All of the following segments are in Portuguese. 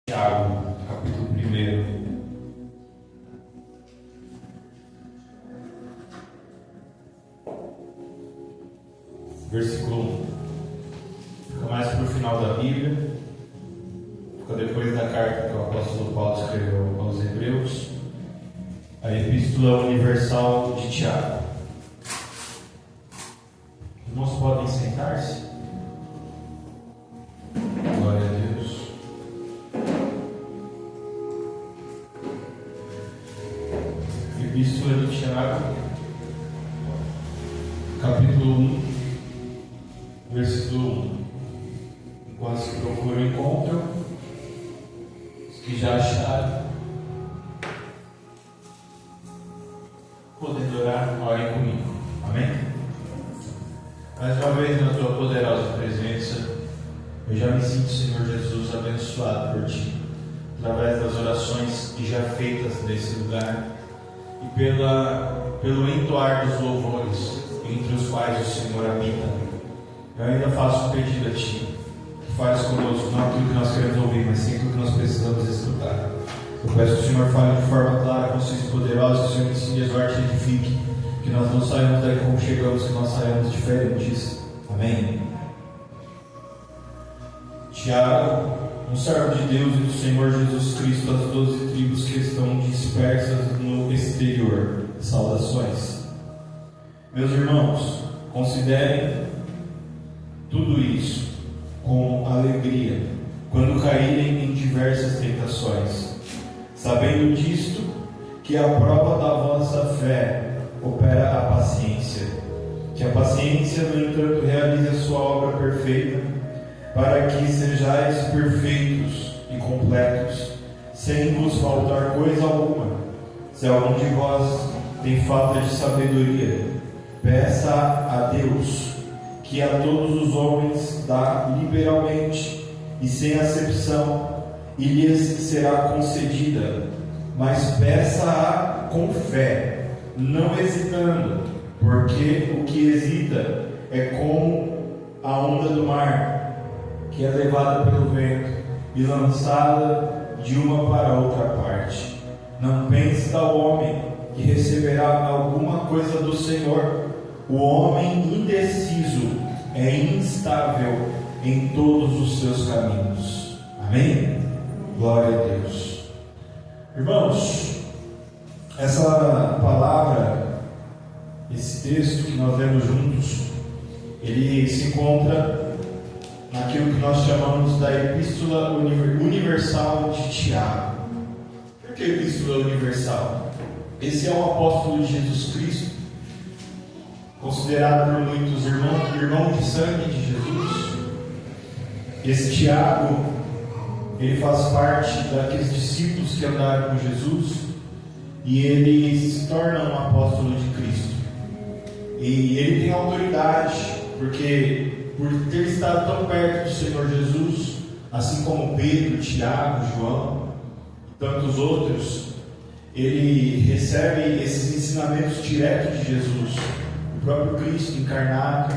Tiago, capítulo 1. Versículo 1. Fica mais para o final da Bíblia. Fica depois da carta que o apóstolo Paulo escreveu aos Hebreus. A Epístola Universal de Tiago. Os irmãos podem sentar-se? Glória a Deus. Epístola de Tiago, capítulo 1, versículo 1. Enquanto se procuram, encontram. Os que já acharam, podendo orar, orem comigo. Amém? Mais uma vez, na tua poderosa presença, eu já me sinto, Senhor Jesus, abençoado por Ti, através das orações que já feitas nesse lugar e pelo entoar dos louvores entre os quais o Senhor habita. Eu ainda faço um pedido a Ti, que fales conosco, não aquilo que nós queremos ouvir, mas sim aquilo que nós precisamos escutar. Eu peço que o Senhor fale de forma clara, consciente e poderosa, que o Senhor ensine, exorte e edifique, que nós não saímos daí como chegamos, que nós saímos diferentes. Amém? Tiago, um servo de Deus e do Senhor Jesus Cristo, das 12 tribos que estão dispersas no exterior. Saudações. Meus irmãos, considerem tudo isso com alegria, quando caírem em diversas tentações, sabendo disto, que a prova da vossa fé opera a paciência, que a paciência, no entanto, realize a sua obra perfeita, para que sejais perfeitos e completos, sem vos faltar coisa alguma. Se algum de vós tem falta de sabedoria, peça a Deus, que a todos os homens dá liberalmente e sem acepção, e lhes será concedida. Mas peça-a com fé, não hesitando, porque o que hesita é como a onda do mar, que é levada pelo vento e lançada de uma para outra parte. Não pense tal homem que receberá alguma coisa do Senhor. O homem indeciso é instável em todos os seus caminhos. Amém? Glória a Deus. Irmãos, essa palavra, esse texto que nós lemos juntos, ele se encontra naquilo que nós chamamos da Epístola Universal de Tiago. Por que Epístola Universal? Esse é um apóstolo de Jesus Cristo, considerado por muitos irmão de sangue de Jesus. Esse Tiago, ele faz parte daqueles discípulos que andaram com Jesus, e ele se torna um apóstolo de Cristo. E ele tem autoridade, porque por ter estado tão perto do Senhor Jesus, assim como Pedro, Tiago, João e tantos outros, ele recebe esses ensinamentos diretos de Jesus, o próprio Cristo encarnado.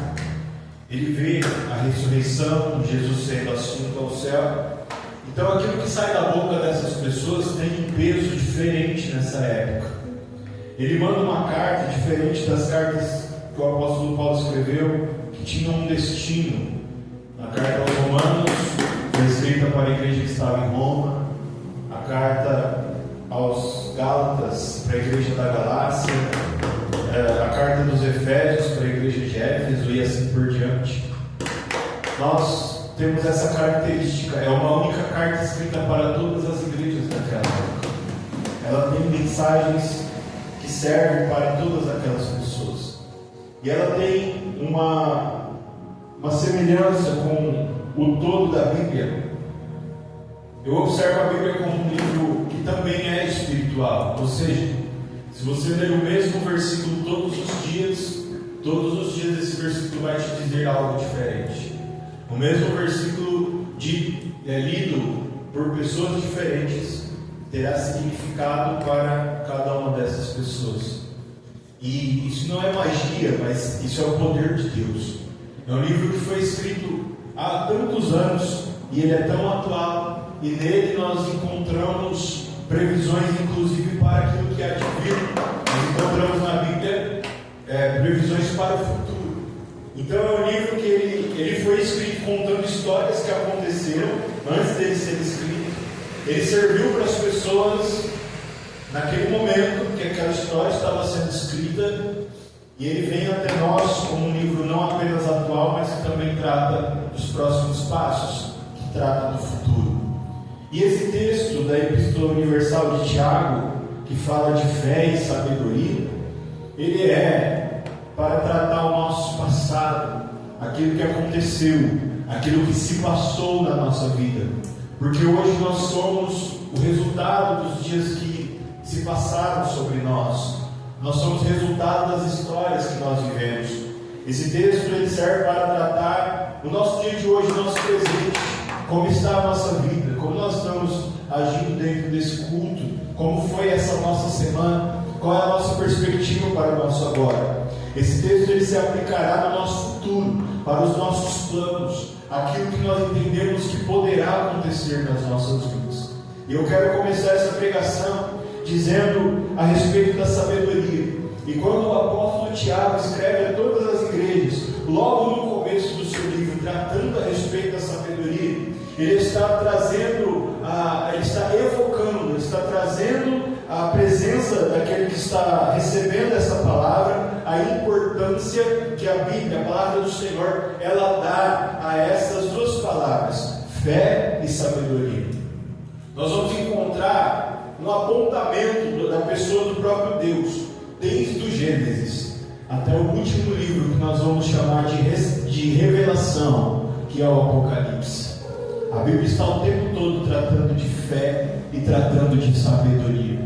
Ele vê a ressurreição, Jesus sendo assunto ao céu. Então aquilo que sai da boca dessas pessoas tem um peso diferente nessa época. Ele manda uma carta diferente das cartas que o apóstolo Paulo escreveu, que tinham um destino. A carta aos Romanos foi escrita para a igreja que estava em Roma. A carta aos Gálatas para a igreja da Galácia. A carta dos Efésios para a igreja de Éfeso e assim por diante. Nós temos essa característica. É uma única carta escrita para todas as igrejas daquela época. Ela tem mensagens que servem para todas aquelas pessoas. E ela tem uma semelhança com o todo da Bíblia. Eu observo a Bíblia como um livro que também é espiritual. Ou seja, se você ler o mesmo versículo todos os dias esse versículo vai te dizer algo diferente. O mesmo versículo lido por pessoas diferentes terá significado para cada uma dessas pessoas. E isso não é magia, mas isso é o poder de Deus. É um livro que foi escrito há tantos anos e ele é tão atual e nele nós encontramos previsões, inclusive, para aquilo que há de vir. Nós encontramos na Bíblia previsões para o futuro. Então é um livro que ele foi escrito contando histórias que aconteceram antes dele ser escrito. Ele serviu para as pessoas naquele momento que aquela história estava sendo escrita, e ele vem até nós como um livro não apenas atual, mas que também trata dos próximos passos, que trata do futuro. E esse texto da Epístola Universal de Tiago, que fala de fé e sabedoria, ele é para tratar o nosso passado, aquilo que aconteceu, aquilo que se passou na nossa vida. Porque hoje nós somos o resultado dos dias que se passaram sobre nós. Nós somos resultado das histórias que nós vivemos. Esse texto ele serve para tratar o nosso dia de hoje, o nosso presente, como está a nossa vida, como nós estamos agindo dentro desse culto, como foi essa nossa semana, qual é a nossa perspectiva para o nosso agora. Esse texto ele se aplicará no nosso futuro, para os nossos planos, aquilo que nós entendemos que poderá acontecer nas nossas vidas. E eu quero começar essa pregação dizendo a respeito da sabedoria. E quando o apóstolo Tiago escreve a todas as igrejas, logo no começo do seu livro, tratando a respeito da sabedoria, ele está trazendo, ele está evocando, ele está trazendo a presença daquele que está recebendo essa palavra, a importância que a Bíblia, a palavra do Senhor, ela dá a essas duas palavras, fé e sabedoria. Nós vamos encontrar um apontamento da pessoa do próprio Deus, desde o Gênesis até o último livro que nós vamos chamar de Revelação, que é o Apocalipse. A Bíblia está o tempo todo tratando de fé e tratando de sabedoria.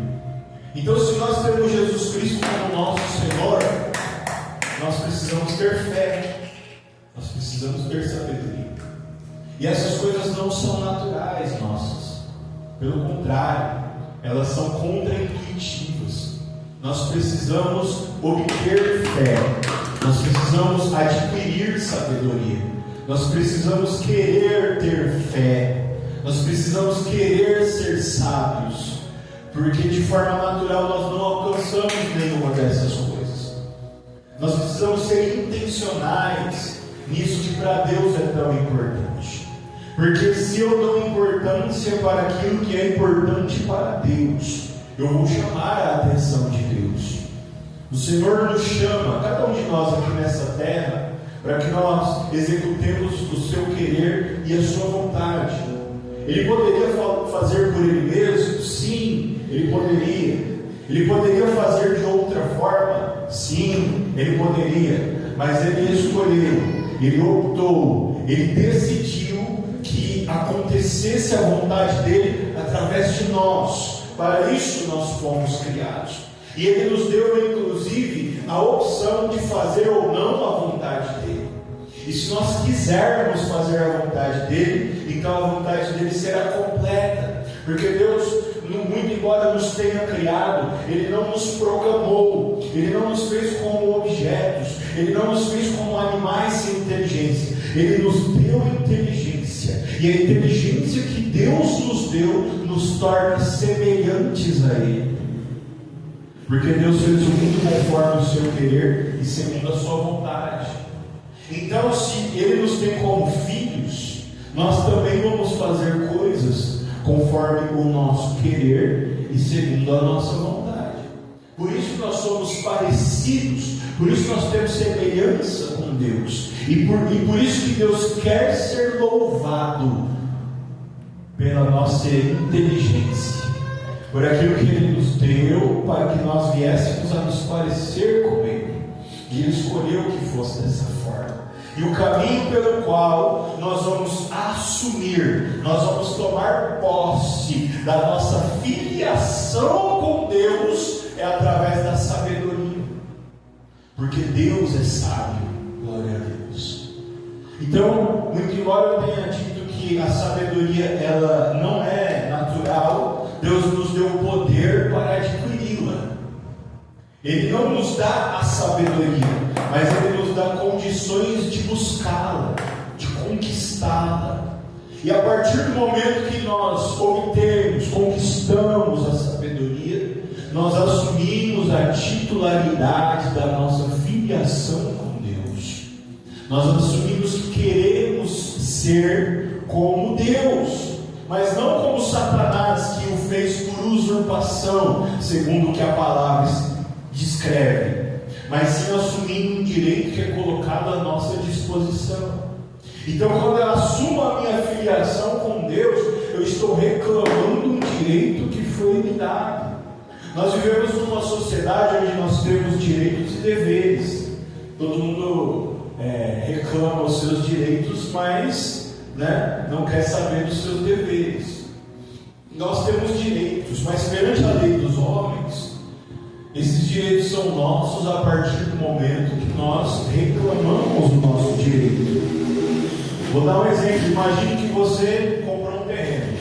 Então, se nós temos Jesus Cristo como nosso Senhor, nós precisamos ter fé, nós precisamos ter sabedoria. E essas coisas não são naturais nossas, pelo contrário, elas são contraintuitivas. Nós precisamos obter fé, nós precisamos adquirir sabedoria, nós precisamos querer ter fé, nós precisamos querer ser sábios, porque de forma natural nós não alcançamos nenhuma dessas coisas. Nós precisamos ser intencionais nisso que para Deus é tão importante. Porque se eu dou importância para aquilo que é importante para Deus, eu vou chamar a atenção de Deus. O Senhor nos chama, cada um de nós aqui nessa terra, para que nós executemos o seu querer e a sua vontade. Ele poderia fazer por Ele mesmo? Sim, Ele poderia. Ele poderia fazer de outra forma? Sim, Ele poderia. Mas Ele escolheu, Ele optou, Ele decidiu que acontecesse a vontade dEle através de nós. Para isso nós fomos criados. E Ele nos deu, inclusive, a opção de fazer ou não a vontade dEle. E se nós quisermos fazer a vontade dEle, então a vontade dEle será completa. Porque Deus, muito embora nos tenha criado, Ele não nos proclamou, Ele não nos fez como objetos, Ele não nos fez como animais sem inteligência. Ele nos deu inteligência. E a inteligência que Deus nos deu nos torna semelhantes a Ele. Porque Deus fez o mundo conforme o seu querer e segundo a sua vontade. Então, se Ele nos tem como filhos, nós também vamos fazer coisas conforme o nosso querer e segundo a nossa vontade. Por isso nós somos parecidos, por isso nós temos semelhança com Deus. E por isso que Deus quer ser louvado pela nossa inteligência, por aquilo que Ele nos deu para que nós viéssemos a nos parecer com Ele. E Ele escolheu que fosse dessa forma. E o caminho pelo qual nós vamos assumir, nós vamos tomar posse da nossa filiação com Deus é através da sabedoria. Porque Deus é sábio, glória a Deus. Então, muito embora eu tenha dito que a sabedoria ela não é natural, Deus nos deu o poder para adquiri-la. Ele não nos dá a sabedoria, mas Ele nos dá condições de buscá-la, de conquistá-la. E a partir do momento que nós obtemos, conquistamos a sabedoria, nós assumimos a titularidade da nossa filiação com Deus. Nós assumimos que queremos ser como Deus, mas não como Satanás, que o fez por usurpação, segundo o que a palavra descreve, mas sim assumindo um direito que é colocado à nossa disposição. Então, quando eu assumo a minha filiação com Deus, eu estou reclamando um direito que foi me dado. Nós vivemos numa sociedade onde nós temos direitos e deveres. Todo mundo reclama os seus direitos, mas não quer saber dos seus deveres. Nós temos direitos, mas perante a lei dos homens, esses direitos são nossos a partir do momento que nós reclamamos o nosso direito. Vou dar um exemplo. Imagine que você comprou um terreno.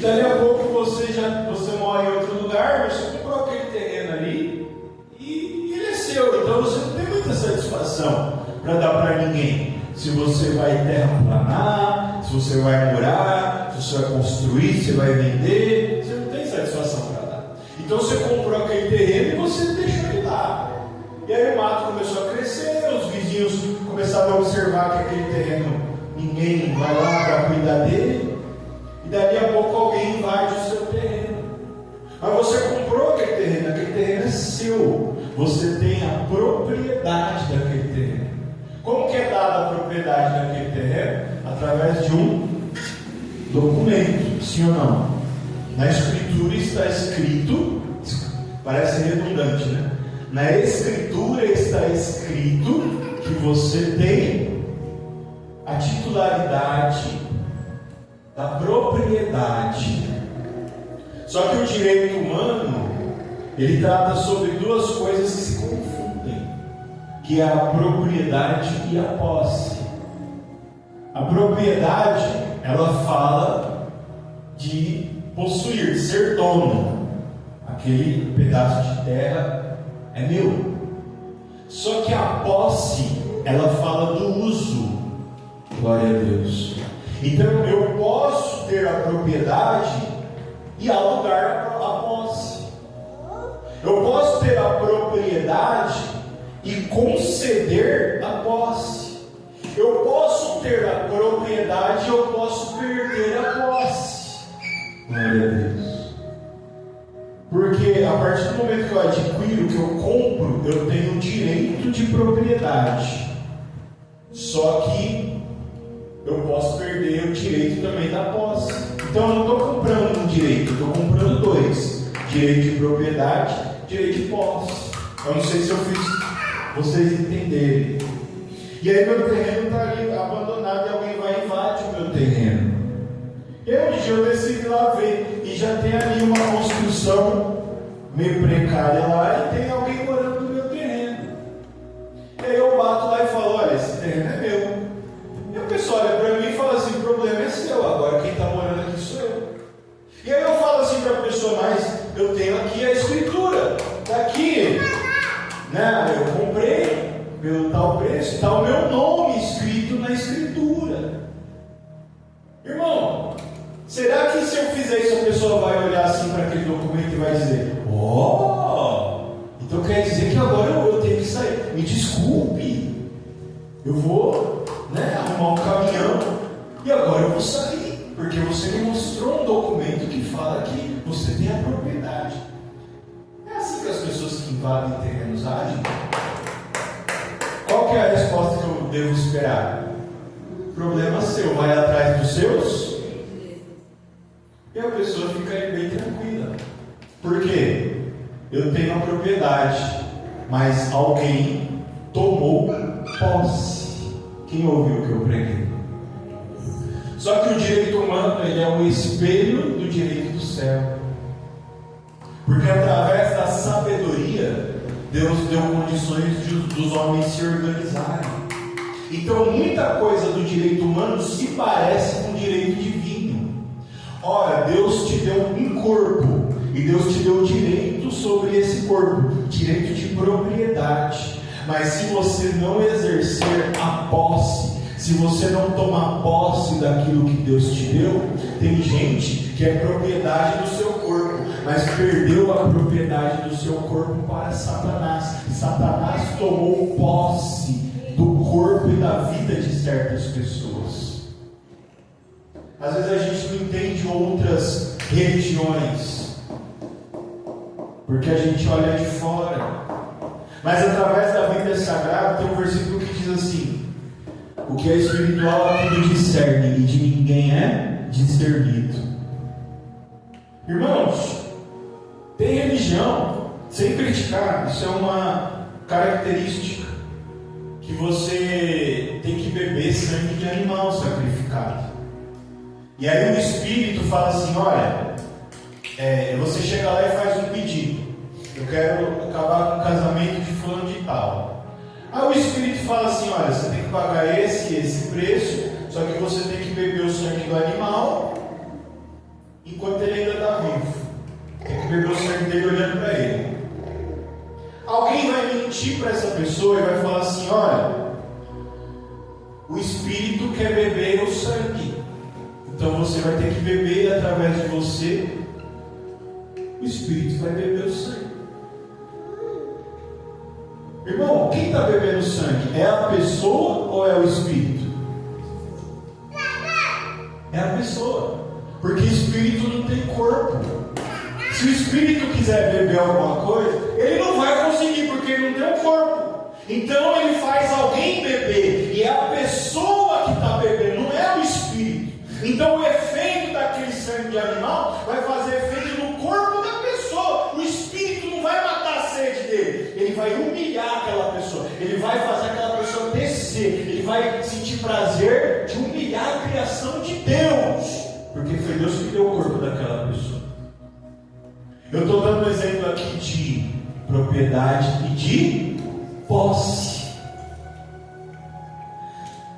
Daqui a pouco você mora em outro lugar, você comprou aquele terreno ali e ele é seu. Então você não tem muita satisfação para dar para ninguém. Se você vai terraplanar, se você vai morar, se você vai construir, se vai vender, você não tem satisfação para dar. Então você comprou aquele terreno e você deixou ele lá. E aí o mato começou a crescer, os vizinhos começaram a observar que aquele terreno, ninguém vai lá para cuidar dele, e dali a pouco alguém invade o seu terreno. Mas você comprou aquele terreno é seu, você tem a propriedade daquele terreno. Como que é dada a propriedade daquele terreno? Através de um documento, sim ou não? Na Escritura está escrito, parece redundante, né? Na Escritura está escrito que você tem a titularidade da propriedade. Só que o direito humano, ele trata sobre duas coisas que se confundem, que é a propriedade e a posse. A propriedade, ela fala de possuir, ser dono. Aquele pedaço de terra é meu. Só que a posse, ela fala do uso. Glória a Deus. Então eu posso ter a propriedade e alugar a posse. Eu posso ter a propriedade e conceder a posse. Eu posso ter a propriedade e eu posso perder a posse. Glória a Deus. Porque a partir do momento que eu adquiro, que eu compro, eu tenho direito de propriedade. Só que eu posso perder o direito também da posse. Então eu não estou comprando um direito, eu estou comprando dois: direito de propriedade, direito de posse. Eu não sei se eu fiz vocês entenderem. E aí meu terreno está ali abandonado e alguém vai e invade o meu terreno. E aí um dia eu decidi lá ver, e já tem ali uma construção meio precária lá, e tem alguém morando no meu terreno. E aí eu bato lá e falo: olha, esse terreno é meu. E a pessoa olha para mim e fala assim: o problema é seu, agora quem está morando aqui sou eu. E aí eu falo assim para a pessoa: mas eu tenho aqui a escritura, está aqui, né? Eu comprei pelo tal preço, está o meu nome escrito na escritura. Irmão, será que se eu fizer isso a pessoa vai olhar assim para aquele documento e vai dizer: então quer dizer que agora eu tenho que sair? Me desculpe, eu vou arrumar um caminhão e agora eu vou sair, porque você me mostrou um documento que fala que você tem a propriedade. É assim que as pessoas que invadem terrenos agem? Qual que é a resposta que eu devo esperar? Problema seu, vai atrás dos seus? E a pessoa fica aí bem tranquila. Por quê? Eu tenho a propriedade, mas alguém tomou posse. Quem ouviu o que eu preguei? Só que o direito humano, ele é um espelho do direito do céu. Porque através da sabedoria, Deus deu condições dos homens se organizarem. Então muita coisa do direito humano se parece com o direito divino. Ora, Deus te deu um corpo, e Deus te deu direito sobre esse corpo, direito de propriedade. Mas se você não exercer a posse, Se você não tomar posse daquilo que Deus te deu, tem gente que é propriedade do seu corpo, mas perdeu a propriedade do seu corpo para Satanás. Satanás tomou posse do corpo e da vida de certas pessoas. Às vezes a gente não entende outras religiões, porque a gente olha de fora. Mas através da Bíblia Sagrada tem um versículo que diz assim: o que é espiritual tudo discerne, e de ninguém é discernido. Irmãos, tem religião, sem criticar, isso é uma característica, que você tem que beber sangue de animal sacrificado. E aí o Espírito fala assim: olha, você chega lá e faz um pedido. Eu quero acabar com o casamento de fulano de tal. Aí o Espírito fala assim: olha, você tem que pagar esse preço, só que você tem que beber o sangue do animal enquanto ele ainda está vivo. Tem que beber o sangue dele olhando para ele. Alguém vai mentir para essa pessoa e vai falar assim: olha, o Espírito quer beber o sangue, então você vai ter que beber, e através de você o Espírito vai beber o sangue. Irmão, quem está bebendo sangue? É a pessoa ou é o Espírito? É a pessoa, porque Espírito não tem corpo. Se o Espírito quiser beber alguma coisa, ele não vai conseguir, porque ele não tem um corpo. Então ele faz alguém beber, e é a pessoa que está bebendo, não é o Espírito. Então o efeito daquele sangue de animal vai fazer efeito no corpo da pessoa. O Espírito não vai matar a sede dele, ele vai humilhar aquela pessoa, ele vai fazer aquela pessoa descer, ele vai sentir prazer de humilhar a criação de Deus, porque foi Deus que deu o corpo daquela pessoa. Eu estou dando um exemplo aqui de propriedade e de posse.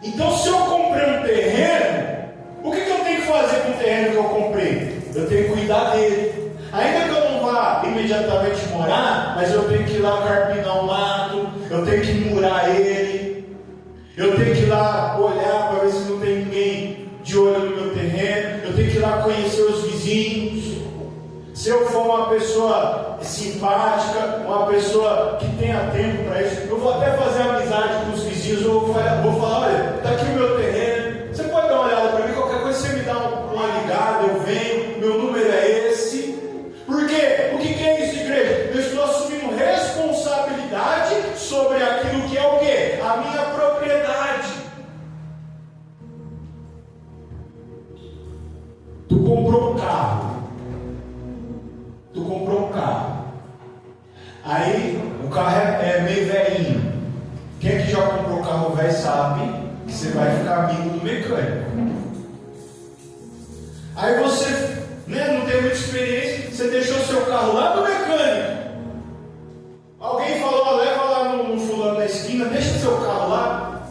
Então, se eu comprei um terreno, o que eu tenho que fazer com o terreno que eu comprei? Eu tenho que cuidar dele. Ainda que eu não vá imediatamente morar, mas eu tenho que ir lá carpinar o mato, eu tenho que murar ele, eu tenho que ir lá olhar para ver se não tem ninguém de olho no meu terreno, eu tenho que ir lá conhecer os vizinhos. Se eu for uma pessoa simpática, uma pessoa que tenha tempo para isso, eu vou até fazer amizade com os vizinhos, eu vou falar: olha, está aqui o meu terreno, você pode dar uma olhada para mim, qualquer coisa você me dá uma ligada, eu venho, meu número é esse. Por quê? O que é isso, igreja? Eu estou assumindo responsabilidade sobre aquilo que é o quê? A minha propriedade. Tu comprou um carro. Aí o carro é meio velhinho. Quem é que já comprou um carro velho sabe que você vai ficar amigo do mecânico. Aí você não tem muita experiência, você deixou seu carro lá no mecânico. Alguém falou: leva lá no fulano da esquina, deixa seu carro lá,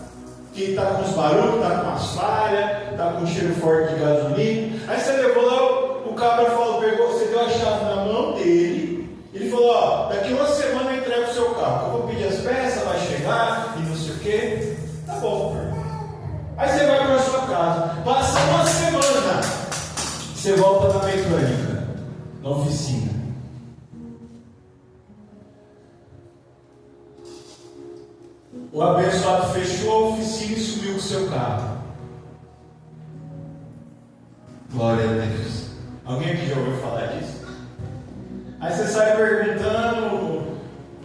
que está com os barulhos, está com as falhas, está com um cheiro forte de gasolina. Aí você levou lá, o cabra falou, você deu a chave na mão dele. Ele falou: daqui uma semana eu entrego o seu carro, eu vou pedir as peças, vai chegar e não sei o que. Tá bom. Aí você vai para a sua casa, passa uma semana, você volta na mecânica, na oficina. O abençoado fechou a oficina e subiu com o seu carro. Glória a Deus. Alguém aqui já ouviu falar disso? Aí você sai perguntando,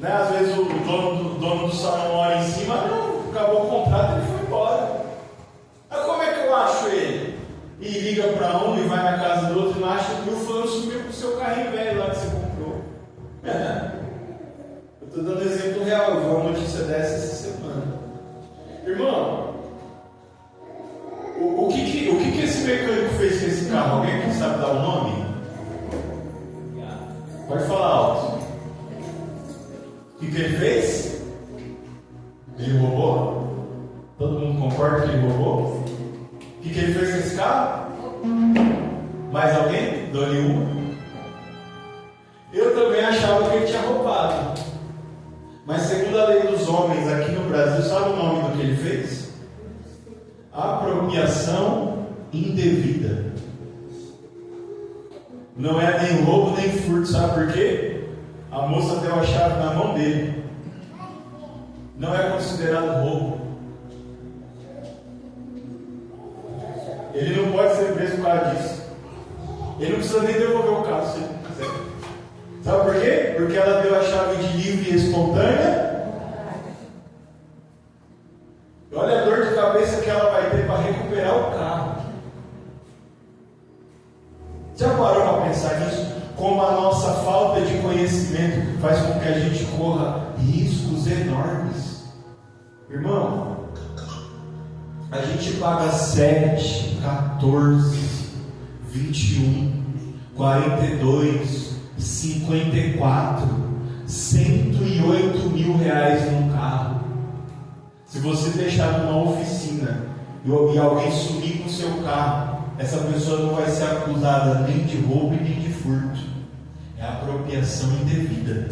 às vezes o dono do salão mora em cima, não, acabou o contrato, ele foi embora. Aí como é que eu acho ele? E liga para um e vai na casa do outro e não acha que o fulano sumiu com o seu carrinho velho lá que você comprou. Eu estou dando exemplo real, eu vi uma notícia dessa essa semana. Irmão, o que esse mecânico fez com esse carro? Alguém que sabe dar o nome? Pode falar alto. O que ele fez? Ele roubou? Todo mundo concorda que ele roubou? O que ele fez com esse carro? Mais alguém? Dou-lhe uma. Eu também achava que ele tinha roubado. Mas segundo a lei dos homens aqui no Brasil, sabe o nome do que ele fez? apropriação indevida. Não é nem roubo nem furto, sabe por quê? A moça deu a chave na mão dele. Não é considerado roubo. Ele não pode ser preso por causa disso. Ele não precisa nem devolver o carro se ele não quiser. Sabe por quê? Porque ela deu a chave de livre e espontânea. Olha a dor de cabeça que ela vai ter para recuperar o carro. Já parou para pensar nisso? Como a nossa falta de conhecimento faz com que a gente corra riscos enormes. Irmão, a gente paga 7, 14, 21, 42, 54, 108 mil reais num carro. Se você deixar numa oficina e alguém sumir com o seu carro, essa pessoa não vai ser acusada nem de roubo e nem de furto. É apropriação indevida.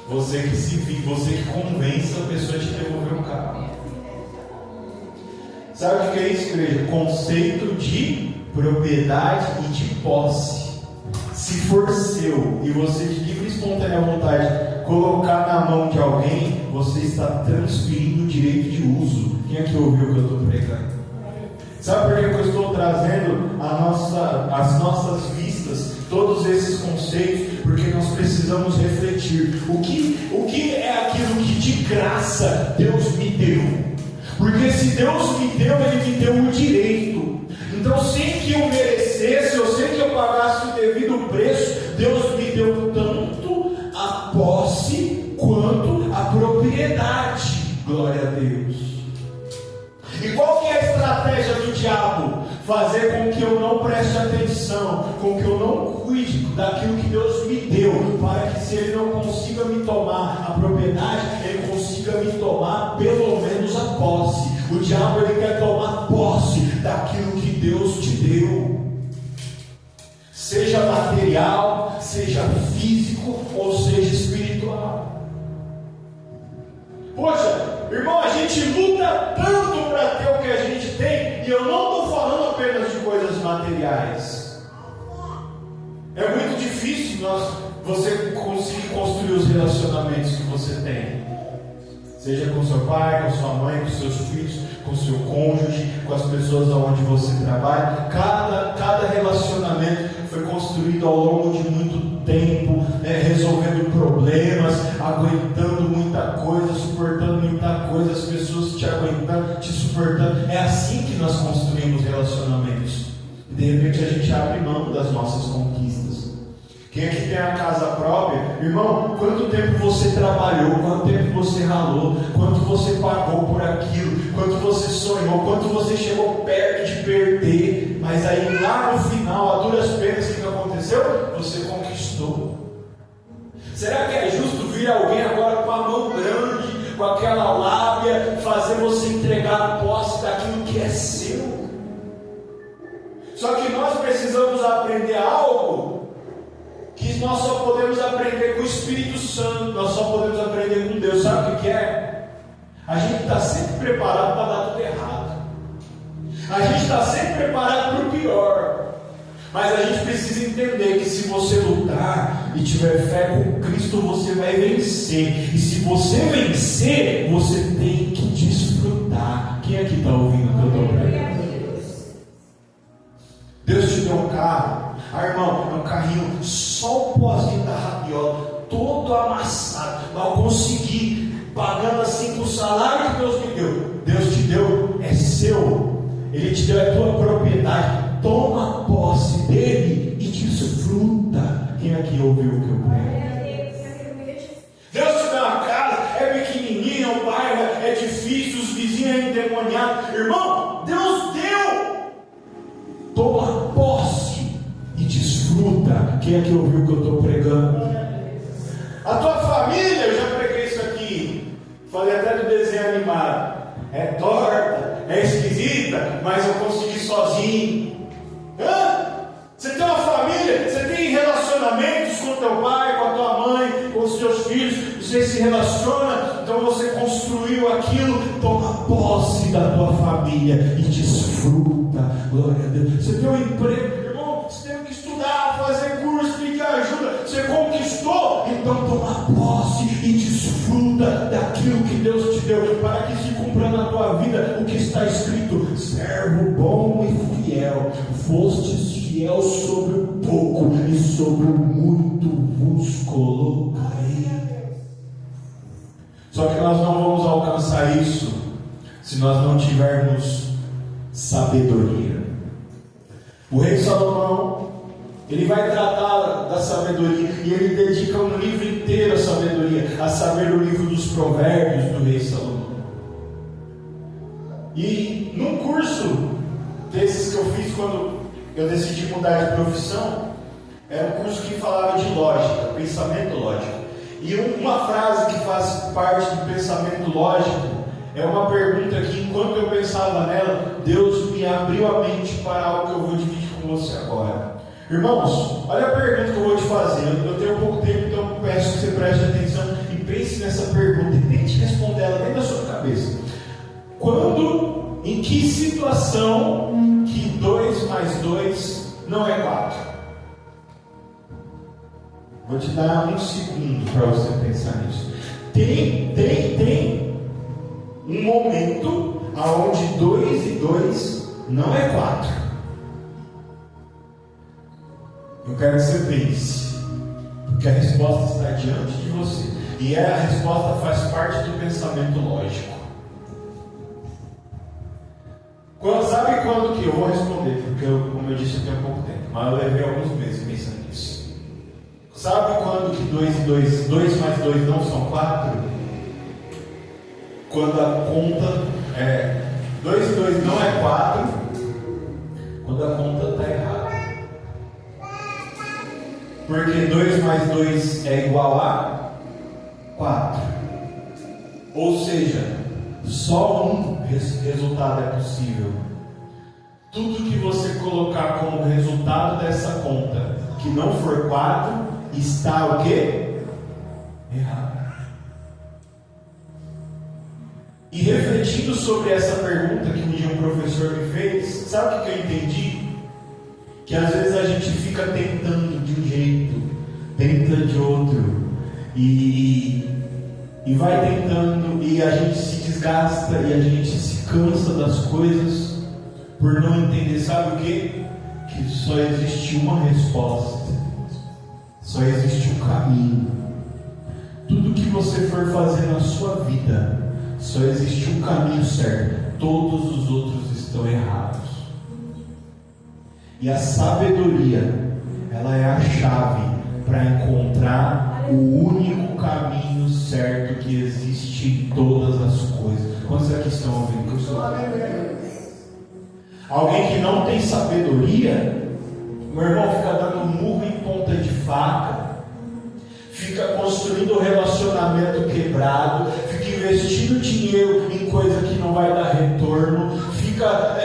Você que convence a pessoa a te devolver um carro. Sabe o que é isso, igreja? Conceito de propriedade e de posse. Se for seu e você de livre e espontânea vontade colocar na mão de alguém, você está transferindo o direito de uso. Quem aqui ouviu o que eu estou pregando? Sabe por que eu estou trazendo as nossas vistas, todos esses conceitos? Porque nós precisamos refletir. O que é aquilo que de graça Deus me deu? Porque se Deus me deu, Ele me deu o direito. Então, sem que eu merecesse, ou sem que eu pagasse o devido preço, Deus me deu tanto a posse quanto a propriedade. Glória a Deus. E qual que é a estratégia do diabo? Fazer com que eu não preste atenção, com que eu não cuide daquilo que Deus me deu, para que se Ele não consiga me tomar a propriedade, Ele consiga me tomar pelo menos a posse. O diabo, ele quer tomar posse daquilo que Deus te deu, seja material, seja físico ou seja espiritual. Poxa, irmão, a gente luta tanto para ter o que a gente tem, e eu não estou falando apenas de coisas materiais. É muito difícil você conseguir construir os relacionamentos que você tem, seja com seu pai, com sua mãe, com seus filhos, com seu cônjuge, com as pessoas onde você trabalha. Cada relacionamento foi construído ao longo de muito tempo, resolvendo problemas, aguentando muita coisa, suportando muita coisa, as pessoas te aguentando, te suportando. É assim que nós construímos relacionamentos. E de repente a gente abre mão das nossas conquistas. Quem aqui tem a casa própria, irmão, quanto tempo você trabalhou, quanto tempo você ralou, quanto você pagou por aquilo, quanto você sonhou, quanto você chegou perto de perder, mas aí lá no final, a duras penas, o que aconteceu? Você conquistou. Será que é justo vir alguém agora com a mão grande, com aquela lábia, fazer você entregar a posse daquilo que é seu? Só que nós precisamos aprender algo que nós só podemos aprender com o Espírito Santo, nós só podemos aprender com Deus. Sabe o que é? A gente está sempre preparado para dar tudo errado, a gente está sempre preparado para o pior, mas a gente precisa entender que se você lutar e tiver fé com Cristo, você vai vencer. E se você vencer, você tem que desfrutar. Quem aqui está ouvindo o que eu estou pregando? Deus te deu um carro. Irmão, é um carrinho, só o pozinho da rabiola, todo amassado, mal consegui, pagando assim com o salário que Deus me deu. Deus te deu, é seu, Ele te deu, é tua propriedade. Toma posse dele e desfruta. Quem aqui ouviu o que eu prego? Deus te deu uma casa, é pequenininha, o bairro é difícil, os vizinhos é endemoniado. Irmão, Deus deu. Toma posse e desfruta. Quem é que ouviu o que eu estou pregando? A tua família, eu já preguei isso aqui, falei até do desenho animado, é torta, é esquisita, mas eu consegui sozinho. Você tem uma família, você tem relacionamentos com teu pai, com a tua mãe, com os teus filhos, você se relaciona, então você construiu aquilo. Toma posse da tua família e desfruta. Glória a Deus. Você tem um emprego, irmão, você tem que estudar, fazer curso, pedir ajuda. Você conquistou, então toma posse e desfruta daquilo que Deus te deu, para que se cumpra na tua vida o que está escrito: servo bom e fiel, fostes fiel sobre o pouco, e sobre o muito vos colocarei. Só que nós não vamos alcançar isso se nós não tivermos sabedoria. O rei Salomão, ele vai tratar da sabedoria, e ele dedica um livro inteiro à sabedoria, a saber, o livro dos provérbios do rei Salomão. E num curso desses que eu fiz quando eu decidi mudar de profissão, era um curso que falava de lógica, pensamento lógico. E uma frase que faz parte do pensamento lógico é uma pergunta que, enquanto eu pensava nela, Deus me abriu a mente para algo que eu vou dividir com você agora. Irmãos, olha a pergunta que eu vou te fazer. Eu tenho pouco tempo, então eu peço que você preste atenção e pense nessa pergunta e tente responder ela dentro da sua cabeça. Quando, em que situação que 2 mais 2 não é 4? Vou te dar um segundo para você pensar nisso. Tem um momento onde 2 e 2 não é 4. Eu quero que você pense, porque a resposta está diante de você, e a resposta faz parte do pensamento lógico. Sabe quando que eu vou responder? Porque, como eu disse, eu tenho pouco tempo, mas eu levei alguns meses pensando nisso. Sabe quando que 2 mais 2 não são 4? Quando a conta 2 e 2 não é 4, quando a conta está errada. Porque 2 mais 2 é igual a 4. Ou seja, só um resultado é possível. Tudo que você colocar como resultado dessa conta que não for 4, está o quê? Errado. E refletindo sobre essa pergunta que um dia um professor me fez, sabe o que eu entendi? Que às vezes a gente fica tentando de um jeito, tenta de outro, e vai tentando, e a gente se desgasta, e a gente se cansa das coisas, por não entender, sabe o quê? Que só existe uma resposta, só existe um caminho. Tudo que você for fazer na sua vida, só existe um caminho certo, todos os outros estão errados. E a sabedoria, ela é a chave para encontrar o único caminho certo que existe em todas as coisas. Quantos aqui estão ouvindo que eu estou falando? Alguém que não tem sabedoria, meu irmão, fica dando murro em ponta de faca, fica construindo um relacionamento quebrado, fica investindo dinheiro em coisa que não vai dar retorno, fica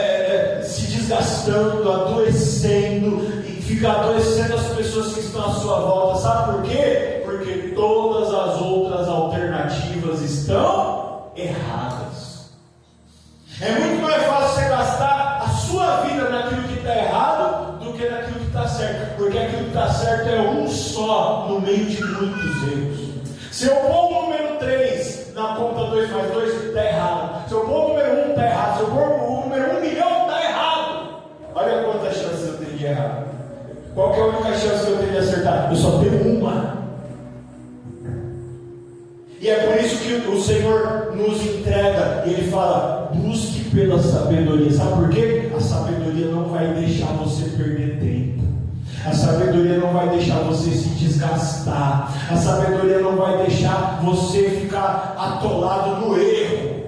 se desgastando, adoecendo, e fica adoecendo as pessoas que estão à sua volta. Sabe por quê? Porque todas as outras alternativas estão erradas. É muito mais fácil você gastar a sua vida naquilo que está errado do que naquilo que está certo, porque aquilo que está certo é um só no meio de muitos erros. Se eu pôr o número 3 na conta 2 mais 2, está errado. Se eu pôr o número 1, está errado. Se eu pôr o número 1 milhão, está errado. Olha quantas chances eu tenho de errar. Qual que é a única chance que eu tenho de acertar? Eu só tenho uma. E é por isso que o Senhor nos entrega, e Ele fala: busque pela sabedoria. Sabe por quê? A sabedoria não vai deixar você perder tempo. A sabedoria não vai deixar você se desgastar. A sabedoria não vai deixar você ficar atolado no erro.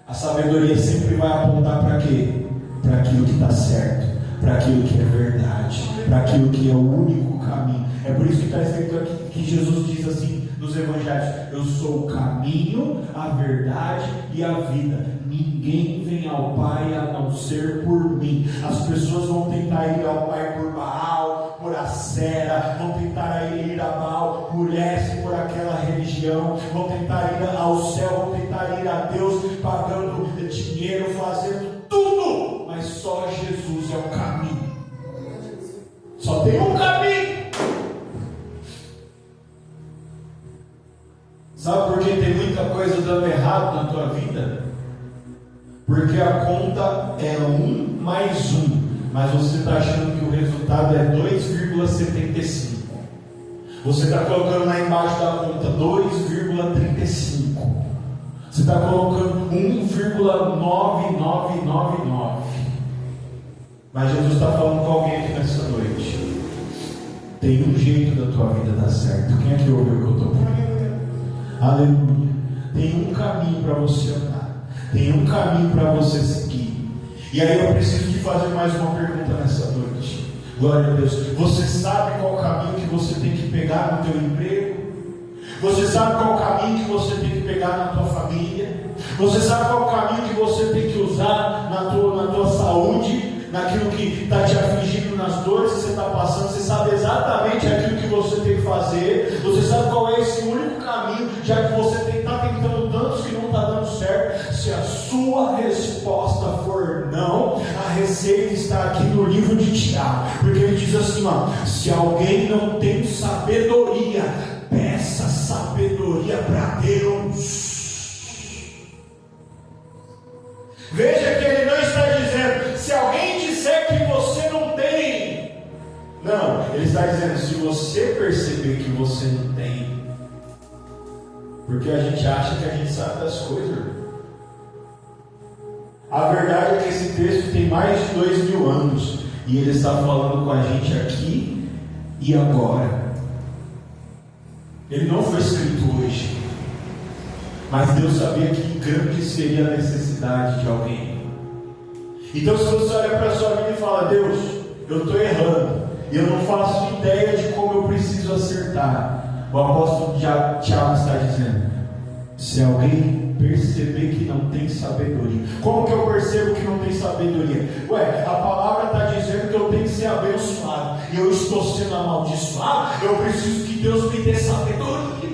A sabedoria sempre vai apontar para quê? Para aquilo que está certo, para aquilo que é verdade, para aquilo que é o único caminho. É por isso que está escrito aqui que Jesus diz assim nos evangelhos: eu sou o caminho, a verdade e a vida. Ninguém vem ao Pai a não ser por mim. As pessoas vão tentar ir ao Pai por Baal, por Acera, vão tentar ir a Baal por essa e por aquela religião. religião, vão tentar ir ao céu, vão tentar ir a Deus, pagando dinheiro, fazendo tudo, mas só Jesus é o caminho. Só tem um caminho. Sabe por que tem muita coisa dando errado na tua vida? Porque a conta é 1 mais 1, mas você está achando que o resultado é 2,75. Você está colocando lá embaixo da conta 2,35. Você está colocando 1,9999. Mas Jesus está falando com alguém aqui nessa noite. Tem um jeito da tua vida dar certo. Quem é que ouviu o que eu estou falando? Aleluia. Tem um caminho para você andar. Tem um caminho para você seguir. E aí eu preciso te fazer mais uma pergunta nessa noite. Glória a Deus. Você sabe qual o caminho que você tem que pegar no teu emprego? Você sabe qual o caminho que você tem que pegar na tua família? Você sabe qual o caminho que você tem que usar na tua saúde? Naquilo que está te afligindo, nas dores que você está passando? Você sabe exatamente aquilo que você tem que fazer. Você sabe qual é esse único caminho, já que você está tentando tantos que não está dando certo. Se a sua resposta for não, a receita está aqui no livro de Tiago, porque ele diz assim, ó: se alguém não tem sabedoria, peça sabedoria para Deus. Veja que ele não está dizendo, se alguém disser que você não tem. Não, ele está dizendo, se você perceber que você não tem. Porque a gente acha que a gente sabe das coisas. A verdade é que esse texto tem mais de 2000 anos. E ele está falando com a gente aqui e agora. Ele não foi escrito hoje. Mas Deus sabia que grande seria a necessidade de alguém. Então, se você olha para a sua vida e fala, Deus, eu estou errando, e eu não faço ideia de como eu preciso acertar, o apóstolo Tiago está dizendo, se alguém perceber que não tem sabedoria. Como que eu percebo que não tem sabedoria? Ué, a palavra está dizendo que eu tenho que ser abençoado, e eu estou sendo amaldiçoado, eu preciso que Deus me dê sabedoria.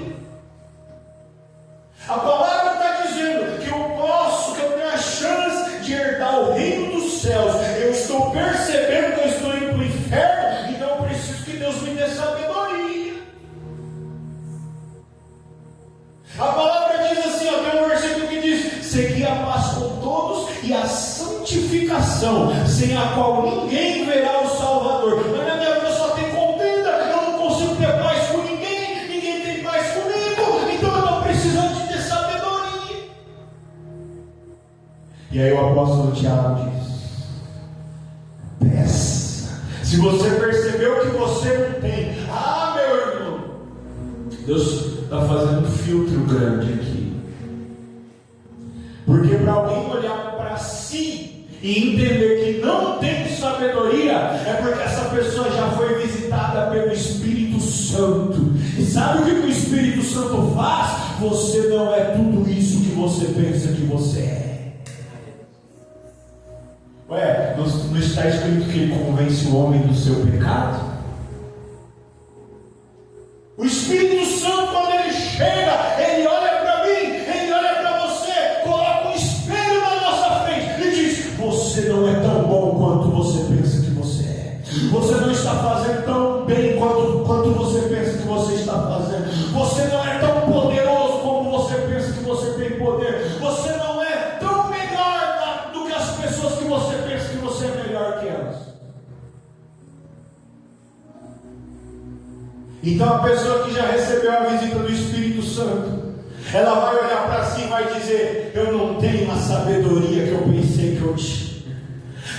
A palavra está dizendo que eu tenho a chance de herdar o reino dos céus. Eu estou percebendo que eu estou indo para o inferno, então eu preciso que Deus me dê sabedoria. A palavra diz assim, tem um versículo que diz, segui a paz com todos e a santificação, sem a qual ninguém verá o Salvador. Mas na minha vida só tem contenda, eu não consigo ter paz com ninguém, ninguém tem paz comigo, então eu estou precisando de ter sabedoria. E aí o apóstolo Tiago diz, peça. Se você percebeu que você não tem, meu irmão, Deus está fazendo um filtro grande aqui. Porque para alguém olhar para si e entender que não tem sabedoria, é porque essa pessoa já foi visitada pelo Espírito Santo. E sabe o que o Espírito Santo faz? Você não é tudo isso que você pensa que você é. Ué, não está escrito que ele convence o homem do seu pecado? O Espírito Santo, quando ele chega, ele olha para mim, ele olha para você, coloca um espelho na nossa frente e diz, você não é tão bom quanto você pensa que você é. Você não está fazendo tão bem quanto você pensa que você está fazendo. Você não é tão poderoso como você pensa que você tem poder. Você não é tão melhor do que as pessoas que você pensa que você é melhor que elas. Então a pessoa que já recebeu a visita do Espírito Santo, ela vai olhar para si e vai dizer, eu não tenho a sabedoria que eu pensei que eu tinha.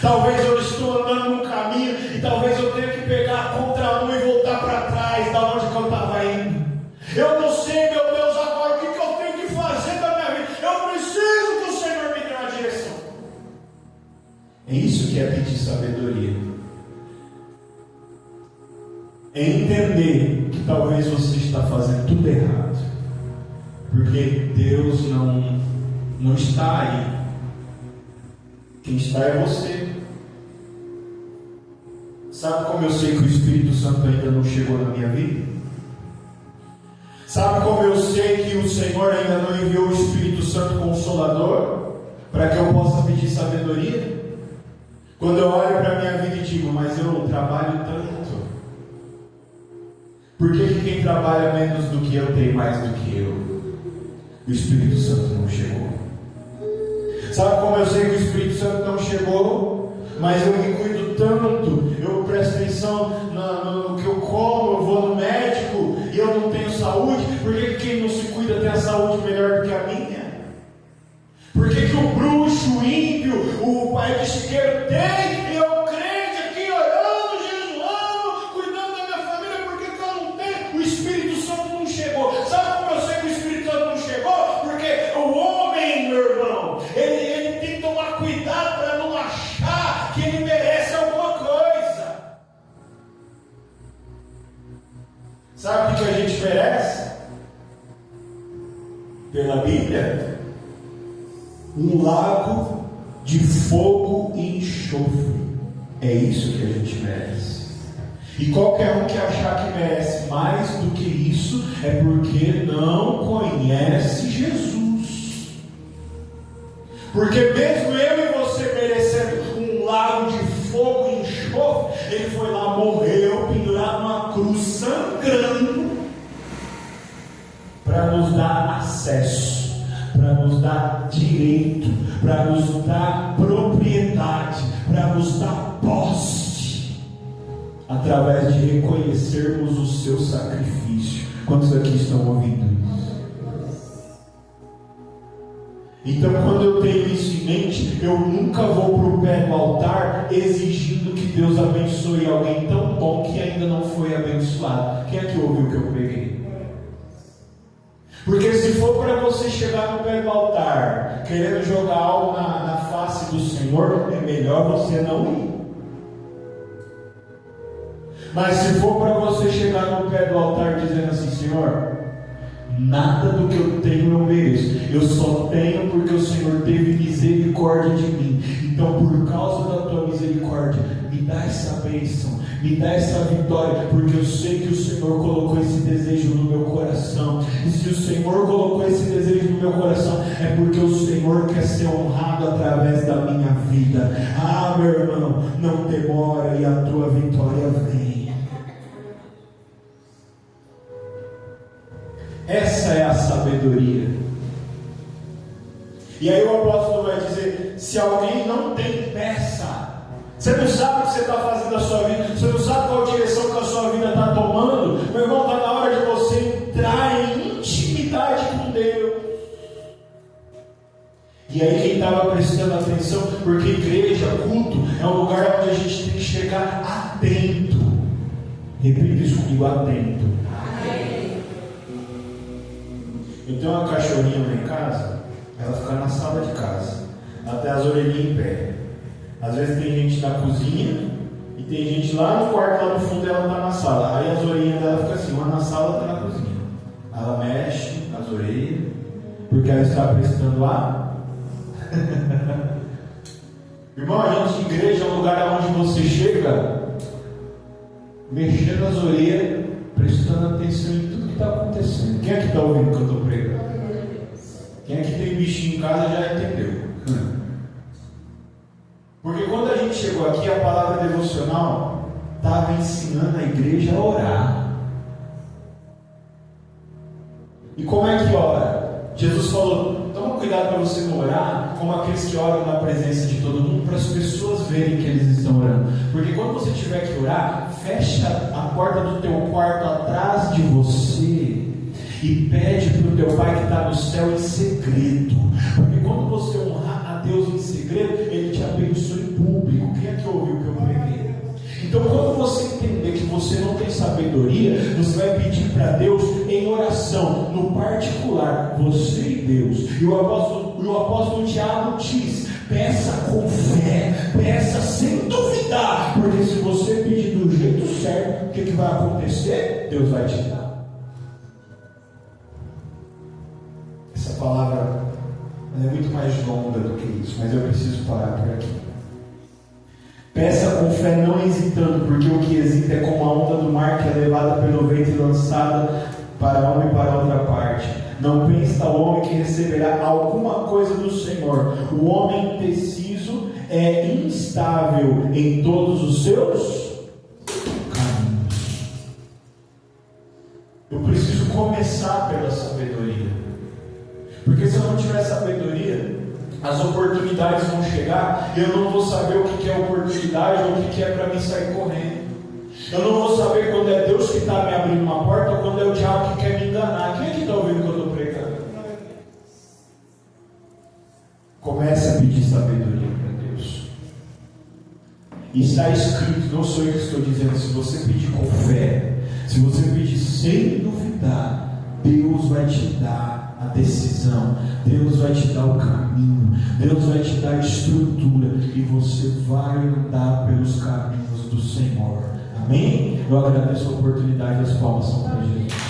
Talvez eu estou andando num caminho e talvez eu tenha que pegar a contramão e voltar para trás da onde que eu estava indo. Eu não sei, meu Deus, agora o que eu tenho que fazer da minha vida. Eu preciso que o Senhor me dê uma direção. É isso que é pedir sabedoria. É entender que talvez você está fazendo tudo errado, porque Deus não está aí. Quem está é você. Sabe como eu sei que o Espírito Santo ainda não chegou na minha vida? Sabe como eu sei que o Senhor ainda não enviou o Espírito Santo Consolador para que eu possa pedir sabedoria? Quando eu olho para a minha vida e digo, mas eu trabalho tanto. Por que quem trabalha menos do que eu tem mais do que eu? O Espírito Santo não chegou. Sabe como eu sei que o Espírito Santo não chegou? Mas eu me cuido tanto, eu presto atenção no que eu como, eu vou no médico e eu não tenho saúde. Por que quem não se cuida tem a saúde melhor do que a minha? Por que o bruxo, o ímpio, o pai de chiqueiro tem e eu crente aqui orando, jejuando, cuidando da minha família? Por que eu não tenho? O Espírito Santo não chegou. Sabe como eu sei que o Espírito Santo não chegou? Porque o homem, meu irmão, ele tem que tomar cuidado para não achar que ele merece alguma coisa. Sabe o que a gente merece? Pela Bíblia, um lago de fogo e enxofre. É isso que a gente merece. E qualquer um que achar que merece mais do que isso é porque não conhece Jesus. Porque mesmo eu e você merecendo um lago de fogo e enxofre, ele foi lá, morreu, pendurado numa cruz, sangrando, para nos dar acesso, para nos dar direito, para nos dar propriedade, para nos dar posse, através de reconhecermos o seu sacrifício. Quantos aqui estão ouvindo isso? Então, quando eu tenho isso em mente, eu nunca vou para o pé do altar exigindo que Deus abençoe alguém tão bom que ainda não foi abençoado. Quem é que ouviu o que eu preguei? Porque se for para você chegar no pé do altar querendo jogar algo na face do Senhor, é melhor você não ir. Mas se for para você chegar no pé do altar dizendo assim, Senhor, nada do que eu tenho eu mereço, eu só tenho porque o Senhor teve misericórdia de mim. Então, por causa da tua misericórdia, me dá essa bênção, me dá essa vitória, porque eu sei que o Senhor colocou esse desejo no meu coração. E se o Senhor colocou esse desejo no meu coração, é porque o Senhor quer ser honrado através da minha vida. Ah, meu irmão, não demora e a tua vitória vem. Essa é a sabedoria. E aí o apóstolo vai dizer, se alguém não tem, peça. Você não sabe o que você está fazendo na sua vida, você não sabe qual direção que a sua vida está tomando, meu irmão, está na hora de você entrar em intimidade com Deus. E aí quem estava prestando atenção, porque igreja, culto, é um lugar onde a gente tem que chegar atento. Repita isso comigo, atento. Eu tenho uma cachorrinha lá em casa, ela fica na sala de casa, ela tem as orelhinhas em pé. Às vezes tem gente na cozinha e tem gente lá no quarto, lá no fundo, e ela está na sala. Aí as orelhinhas dela ficam assim, uma na sala, outra na cozinha. Ela mexe as orelhas, porque ela está prestando a... Irmão, a gente, igreja é um lugar onde você chega mexendo as orelhas, prestando atenção em tudo que está acontecendo. Quem é que está ouvindo o que eu estou pregando? Quem é que tem bichinho em casa já entendeu. Porque quando a gente chegou aqui, a palavra devocional estava ensinando a igreja a orar. E como é que ora? Jesus falou, toma cuidado para você não orar como aqueles que oram na presença de todo mundo, para as pessoas verem que eles estão orando. Porque quando você tiver que orar, fecha a porta do teu quarto atrás de você e pede para o teu Pai que está no céu em segredo. Porque quando você honrar a Deus em segredo, Ele te abençoa em público. Quem é que ouviu o que eu preguei? Então, quando você entender que você não tem sabedoria, você vai pedir para Deus em oração, no particular, você e Deus. E o apóstolo Tiago diz, peça com fé, peça sem duvidar, porque se você pedir do jeito certo, o que vai acontecer? Deus vai te dar. Essa palavra é muito mais longa do que isso, mas eu preciso parar por aqui. Peça com fé, não hesitando, porque o que hesita é como a onda do mar que é levada pelo vento e lançada para uma e para outra parte. Não pensa o homem que receberá alguma coisa do Senhor. O homem indeciso é instável em todos os seus caminhos. Eu preciso começar pela sabedoria, porque se eu não tiver sabedoria, as oportunidades vão chegar e eu não vou saber o que é oportunidade ou o que é para mim sair correndo. Eu não vou saber quando é Deus que está me abrindo uma porta ou quando é o diabo que quer me enganar. Quem é que está ouvindo o que eu estou pregando? Comece a pedir sabedoria para Deus. E está escrito, não sou eu que estou dizendo, se você pedir com fé, se você pedir sem duvidar, Deus vai te dar a decisão, Deus vai te dar o caminho, Deus vai te dar a estrutura e você vai andar pelos caminhos do Senhor. Amém? Eu agradeço a oportunidade, as palmas são para Jesus.